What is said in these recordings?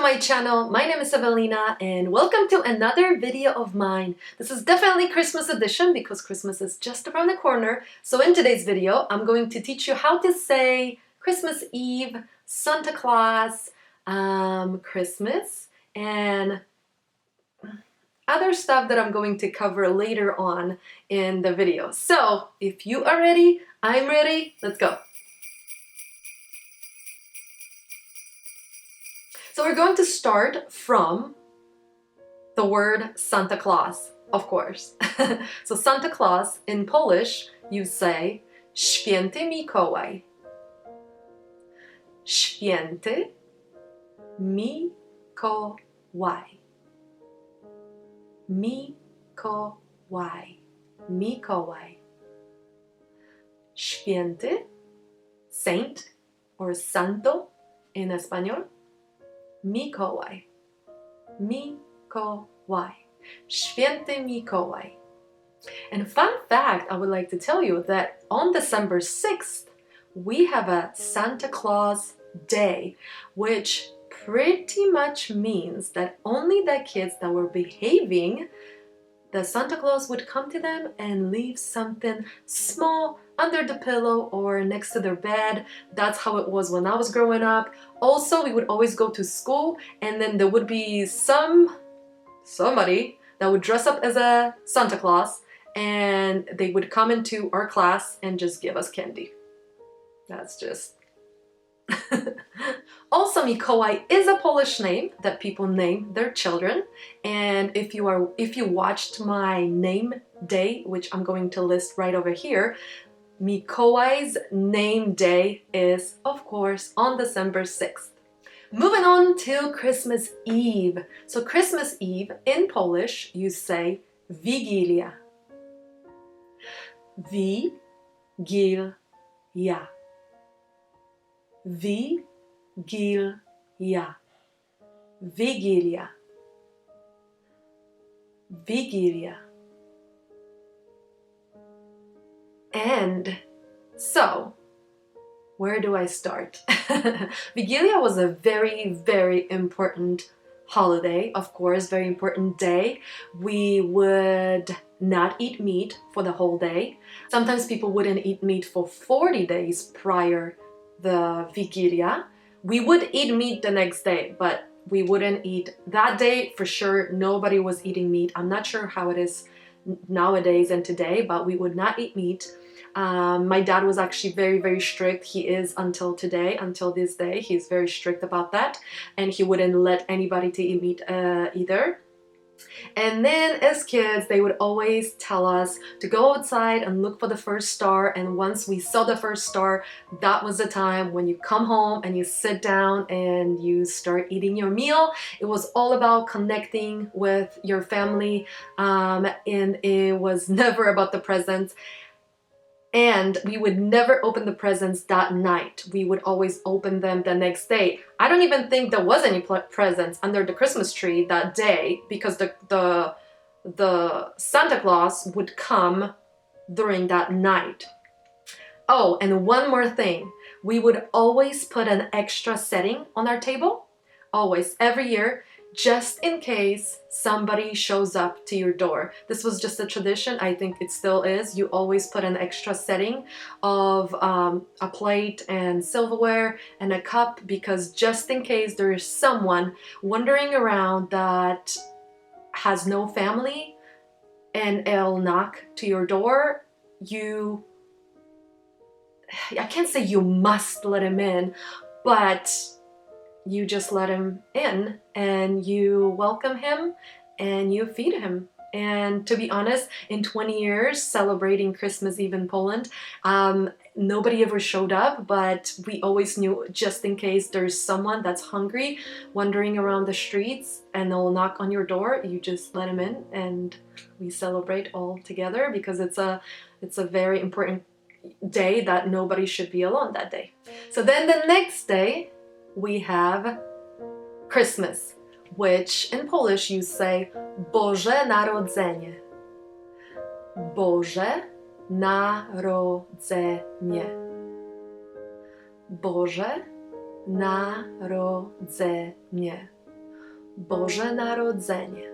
my channel. My name is Ewelina and welcome to another video of mine. This is definitely Christmas edition because Christmas is just around the corner. So in today's video, I'm going to teach you how to say Christmas Eve, Santa Claus, Christmas, and other stuff that I'm going to cover later on in the video. So if you are ready, I'm ready. Let's go. So we're going to start from the word Santa Claus, of course. So Santa Claus, in Polish, you say Święty Mikołaj. Święty Mikołaj. Mikołaj. Mikołaj. Święty, saint or santo in Espanol. Mikolaj. Mikolaj. Święty Mikołaj. And fun fact, I would like to tell you that on December 6th, we have a Santa Claus Day, which pretty much means that only the kids that were behaving, the Santa Claus would come to them and leave something small under the pillow or next to their bed. That's how it was when I was growing up. Also, we would always go to school and then there would be somebody that would dress up as a Santa Claus and they would come into our class and just give us candy. That's just... Also, Mikołaj is a Polish name that people name their children, and if you watched my name day, which I'm going to list right over here, Mikołaj's name day is, of course, on December 6th. Moving on to Christmas Eve. So Christmas Eve, in Polish, you say Wigilia. Wigilia. Wigilia. Wigilia. Wigilia. And so, where do I start? Wigilia was a very, very important holiday, of course, very important day. We would not eat meat for the whole day. Sometimes people wouldn't eat meat for 40 days prior the Wigilia. We would eat meat the next day, but we wouldn't eat that day for sure. Nobody was eating meat. I'm not sure how it is nowadays and today, but we would not eat meat. My dad was actually very, very strict. He is until today, until this day. He's very strict about that, and he wouldn't let anybody to eat meat either. And then as kids, they would always tell us to go outside and look for the first star, and once we saw the first star, that was the time when you come home and you sit down and you start eating your meal. It was all about connecting with your family, and it was never about the presents. And we would never open the presents that night. We would always open them the next day. I don't even think there was any presents under the Christmas tree that day because the Santa Claus would come during that night. Oh, and one more thing. We would always put an extra setting on our table. Always, every year. Just in case somebody shows up to your door. This was just a tradition. I think it still is. You always put an extra setting of a plate and silverware and a cup, because just in case there is someone wandering around that has no family and it'll knock to your door, I can't say you must let him in, but you just let him in and you welcome him and you feed him. And to be honest, in 20 years celebrating Christmas Eve in Poland, nobody ever showed up, but we always knew just in case there's someone that's hungry wandering around the streets and they'll knock on your door, you just let him in and we celebrate all together, because it's a very important day that nobody should be alone that day. So then the next day, we have Christmas, which in Polish you say BOŻE Narodzenie. BOŻE Narodzenie. BOże Narodzenie. Boże Narodzenie.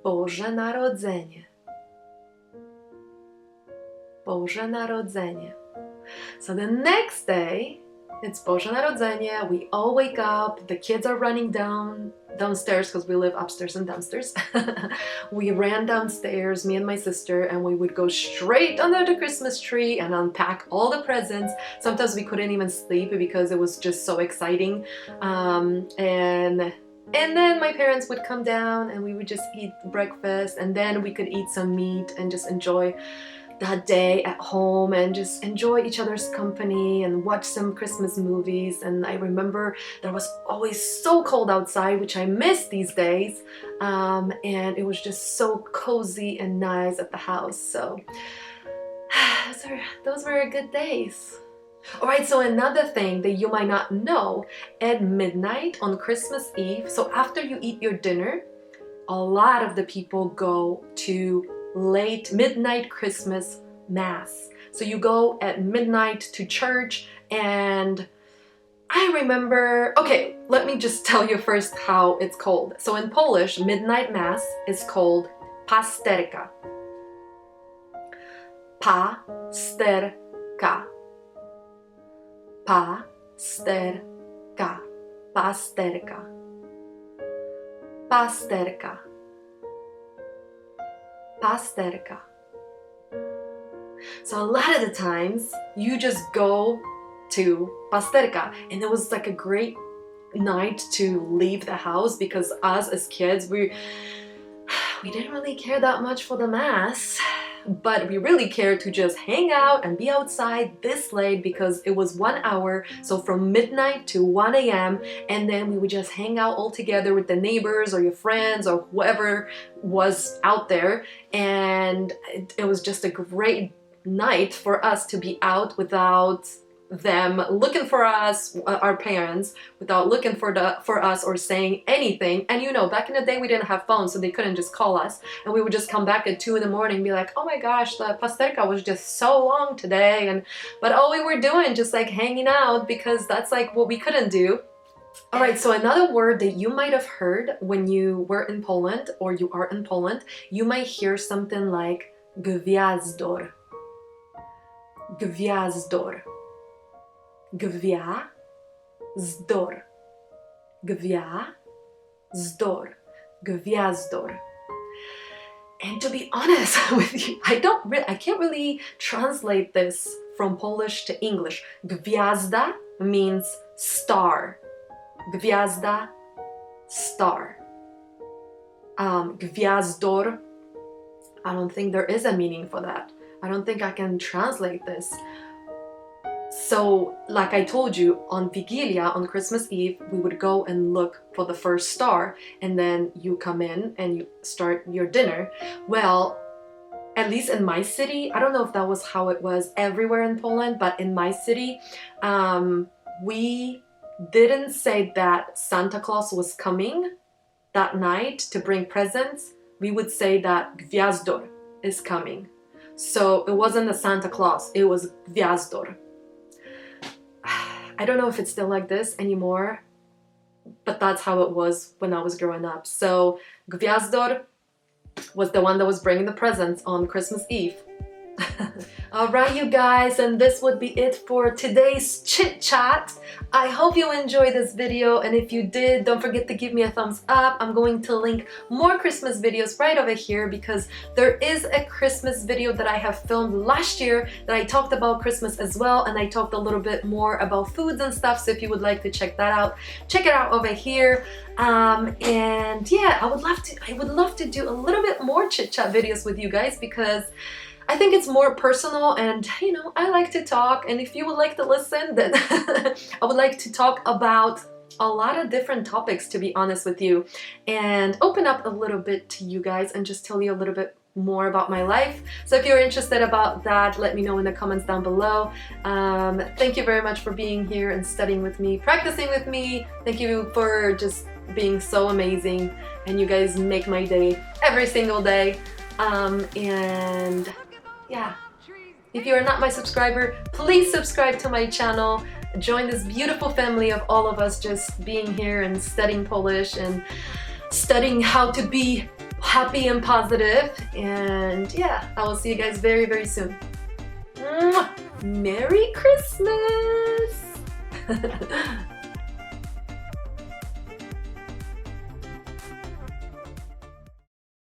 Boże Narodzenie. Boże Narodzenie. So the next day, it's Boże Narodzenie. We all wake up. The kids are running downstairs because we live upstairs and downstairs. We ran downstairs, me and my sister, and we would go straight under the Christmas tree and unpack all the presents. Sometimes we couldn't even sleep because it was just so exciting. And then my parents would come down and we would just eat breakfast, and then we could eat some meat and just enjoy that day at home and just enjoy each other's company and watch some Christmas movies. And I remember there was always so cold outside, which I miss these days, and it was just so cozy and nice at the house. So those were good days. Alright, so another thing that you might not know, at midnight on Christmas Eve, so after you eat your dinner, a lot of the people go to late midnight Christmas Mass. So you go at midnight to church, and I remember, okay, let me just tell you first how it's called. So in Polish, midnight Mass is called PASTERKA. PASTERKA. PASTERKA. PASTERKA. PASTERKA. PASTERKA. So a lot of the times you just go to PASTERKA, and it was like a great night to leave the house because us as kids we didn't really care that much for the Mass, but we really cared to just hang out and be outside this late because it was 1 hour, so from midnight to 1 a.m. and then we would just hang out all together with the neighbors or your friends or whoever was out there, and it was just a great night for us to be out without them looking for us, our parents, without looking for us or saying anything. And you know, back in the day we didn't have phones, so they couldn't just call us, and we would just come back at 2 in the morning and be like, oh my gosh, the PASTERKA was just so long today, but all we were doing just like hanging out because that's like what we couldn't do. Alright, so another word that you might have heard when you were in Poland or you are in Poland, you might hear something like GWIAZDOR. GWIAZDOR. GWIAZDOR. GWIAZDOR. GWIAZDOR. And to be honest with you, I can't really translate this from Polish to English. Gwiazda means star. GWIAZDA-STAR. GWIAZDOR, I don't think there is a meaning for that. I don't think I can translate this. So, like I told you, on Wigilia, on Christmas Eve, we would go and look for the first star, and then you come in and you start your dinner. Well, at least in my city, I don't know if that was how it was everywhere in Poland, but in my city, we didn't say that Santa Claus was coming that night to bring presents. We would say that GWIAZDOR is coming. So it wasn't a Santa Claus, it was GWIAZDOR. I don't know if it's still like this anymore, but that's how it was when I was growing up. So GWIAZDOR was the one that was bringing the presents on Christmas Eve. Alright, you guys, and this would be it for today's chit chat. I hope you enjoyed this video, and if you did, don't forget to give me a thumbs up. I'm going to link more Christmas videos right over here because there is a Christmas video that I have filmed last year that I talked about Christmas as well, and I talked a little bit more about foods and stuff, so if you would like to check that out, check it out over here. And yeah, I would love to do a little bit more chit chat videos with you guys because I think it's more personal, and you know, I like to talk, and if you would like to listen, then I would like to talk about a lot of different topics, to be honest with you, and open up a little bit to you guys and just tell you a little bit more about my life. So if you're interested about that, let me know in the comments down below. Thank you very much for being here and studying with me, practicing with me. Thank you for just being so amazing, and you guys make my day every single day. And yeah, if you are not my subscriber, please subscribe to my channel. join this beautiful family of all of us just being here and studying Polish and studying how to be happy and positive. And yeah, I will see you guys very, very soon. Mwah! Merry Christmas!